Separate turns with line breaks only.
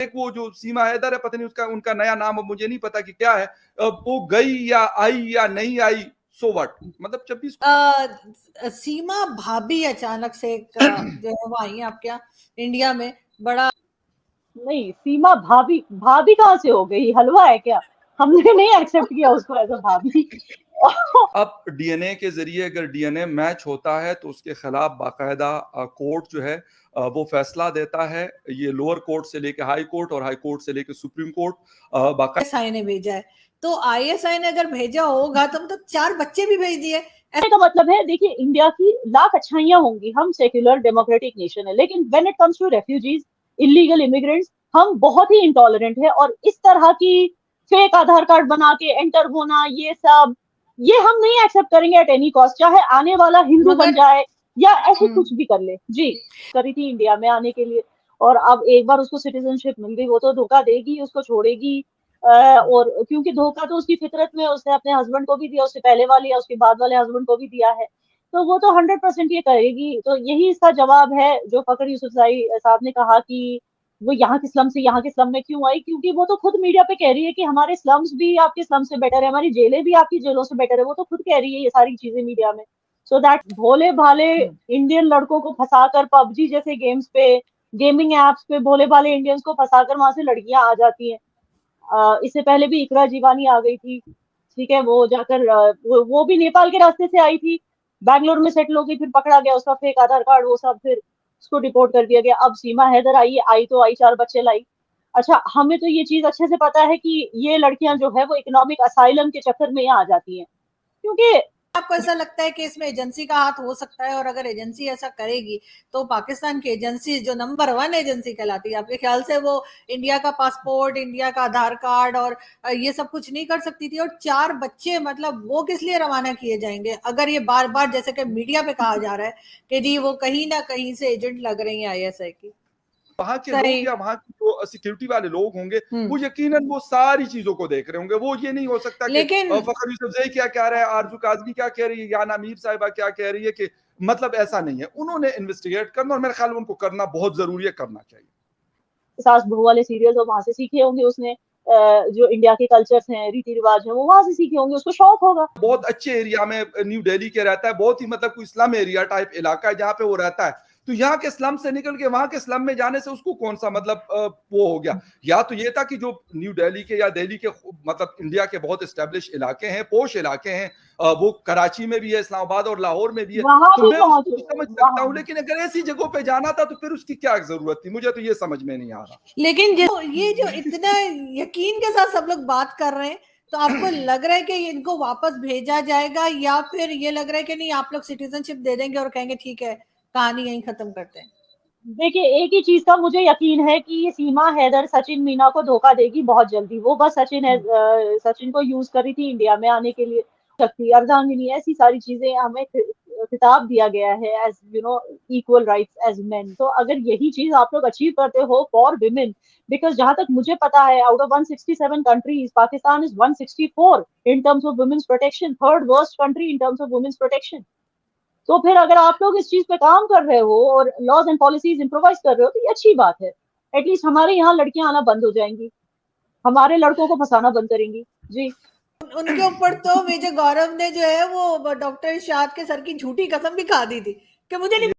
एक वो जो सीमा हैदर है, पता नहीं उसका उनका नया नाम अब मुझे नहीं पता कि क्या है, वो गई या आई या नहीं आई, सो व्हाट, मतलब 26
सीमा भाभी अचानक से जो है वो आई है आपके यहाँ इंडिया में, बड़ा
नहीं, सीमा भाभी भाभी कहाँ से हो गई, हलवा है क्या? हमने नहीं एक्सेप्ट किया उसको एज अ भाभी।
अब डीएनए के जरिए अगर डीएनए मैच होता है तो उसके खिलाफ बाकायदा कोर्ट जो है वो फैसला देता है, ये लोअर कोर्ट से लेके हाई कोर्ट और हाई कोर्ट से लेके सुप्रीम कोर्ट बाकायदा।
आईएसआई ने भेजा है, तो आईएसआई ने अगर भेजा होगा तो मतलब 4 बच्चे भी भेज दिए।
का मतलब है, देखिए इंडिया की लाख अच्छाइयां होंगी, हम सेक्युलर डेमोक्रेटिक नेशन है, लेकिन when it comes to refugees, illegal immigrants, हम बहुत ही इंटॉलरेंट है। और इस तरह की फेक आधार कार्ड बना के एंटर होना, ये सब ये हम नहीं एक्सेप्ट करेंगे एट एनी कॉस्ट, चाहे आने वाला हिंदू बन जाए या ऐसे कुछ भी कर ले। जी, करी थी इंडिया में आने के लिए, और अब एक बार उसको सिटीजनशिप मिल गई, वो तो धोखा देगी, उसको छोड़ेगी। और क्योंकि धोखा तो उसकी फितरत में, उसने अपने हस्बैंड को भी दिया, उससे पहले वाले या उसके बाद वाले हस्बैंड को भी दिया है, तो वो तो 100% ये करेगी। तो यही इसका जवाब है जो फखर यूसुफजई साहब ने कहा कि वो यहाँ के स्लम से यहाँ के स्लम में क्यों आई, क्योंकि वो तो खुद मीडिया पे कह रही है कि हमारे स्लम्स भी आपके स्लम से बेटर है, हमारी जेलें भी आपकी जेलों से बेटर है, वो तो खुद कह रही है ये सारी चीजें मीडिया में। सो दैट भोले भाले इंडियन लड़कों को फंसाकर पबजी जैसे गेम्स पे, गेमिंग एप्स पे भोले भाले इंडियंस को फंसाकर वहां से लड़कियां आ जाती हैं। इससे पहले भी इकरा जीवानी आ गई थी, ठीक है, वो जाकर वो भी नेपाल के रास्ते से आई थी, बैंगलोर में सेटल हो गई, फिर पकड़ा गया, उसका फेक आधार कार्ड वो सब, फिर उसको डिपोर्ट कर दिया गया। अब सीमा हैदर आई तो आई 4 बच्चे लाई। अच्छा, हमें तो ये चीज अच्छे से पता है कि ये लड़कियां जो है वो इकोनॉमिक असाइलम के चक्कर में यहाँ आ जाती हैं, क्योंकि
आपको ऐसा लगता है कि इसमें एजेंसी का हाथ हो सकता है? और अगर एजेंसी ऐसा करेगी तो पाकिस्तान की एजेंसी जो नंबर 1 एजेंसी कहलाती है, आपके ख्याल से वो इंडिया का पासपोर्ट, इंडिया का आधार कार्ड और ये सब कुछ नहीं कर सकती थी? और 4 बच्चे मतलब वो किस लिए रवाना किए जाएंगे अगर ये बार बार जैसे कि मीडिया पे कहा जा रहा है कि जी वो कहीं ना कहीं से एजेंट लग रही है आईएसआई की?
वहां के लोग या वहां के जो सिक्योरिटी वाले लोग होंगे वो यकीनन वो सारी चीजों को देख रहे होंगे। वो ये नहीं हो सकता कि फखर यूसुफजई क्या कह रहा है, आरजू काजमी क्या कह रही है, या नामीर साहिबा क्या कह रही है, कि मतलब ऐसा नहीं है। उन्होंने इन्वेस्टिगेट करना, और मेरे ख्याल में उनको करना बहुत जरूरी है, करना चाहिए।
सास बहू वाले सीरियल तो वहां से सीखे होंगे उसने, जो इंडिया के कल्चर्स हैं, रीति रिवाज हैं, वो वहां से सीखे होंगे, उसको शौक होगा।
बहुत अच्छे एरिया में न्यू दिल्ली के रहता है, बहुत ही मतलब कोई स्लम एरिया टाइप इलाका है जहाँ पे वो रहता है, तो यहाँ के स्लम से निकल के वहां के स्लम में जाने से उसको कौन सा मतलब वो हो गया। या तो ये था कि जो न्यू दिल्ली के या दिल्ली के मतलब इंडिया के बहुत एस्टेब्लिश इलाके हैं, पोश इलाके हैं, वो कराची में भी है, इस्लामाबाद और लाहौर में भी है, तो मैं उसको समझ सकता हूँ। लेकिन अगर ऐसी जगहों पे जाना था तो फिर उसकी क्या जरूरत थी, मुझे तो ये समझ में नहीं आ रहा।
लेकिन ये जो इतना यकीन के साथ सब लोग बात कर रहे हैं, तो आपको लग रहा है कि इनको वापस भेजा जाएगा, या फिर ये लग रहा है कि नहीं आप लोग सिटीजनशिप दे देंगे और कहेंगे ठीक है कहानी यहीं खत्म करते हैं?
देखिए, एक ही चीज का मुझे यकीन है कि ये सीमा हैदर सचिन मीना को धोखा देगी बहुत जल्दी। वो बस सचिन को यूज करी थी इंडिया में आने के लिए, शक्ति, अर्धांगिनी, ऐसी सारी चीजें हमें खिताब दिया गया है as you know equal rights as men. तो अगर यही चीज आप लोग अचीव करते हो फॉर विमेन, बिकॉज जहां तक मुझे पता है out of 167 countries Pakistan is 164 in terms of women's protection, third worst country in terms of women's protection. तो फिर अगर आप लोग इस चीज पे काम कर रहे हो और लॉज एंड पॉलिसीज इंप्रोवाइज कर रहे हो, तो ये अच्छी बात है। एटलीस्ट हमारे यहाँ लड़कियां आना बंद हो जाएंगी, हमारे लड़कों को फंसाना बंद करेंगी। जी,
उनके ऊपर तो मेजर गौरव ने जो है वो डॉक्टर इरशाद के सर की झूठी कसम भी खा दी थी कि मुझे नहीं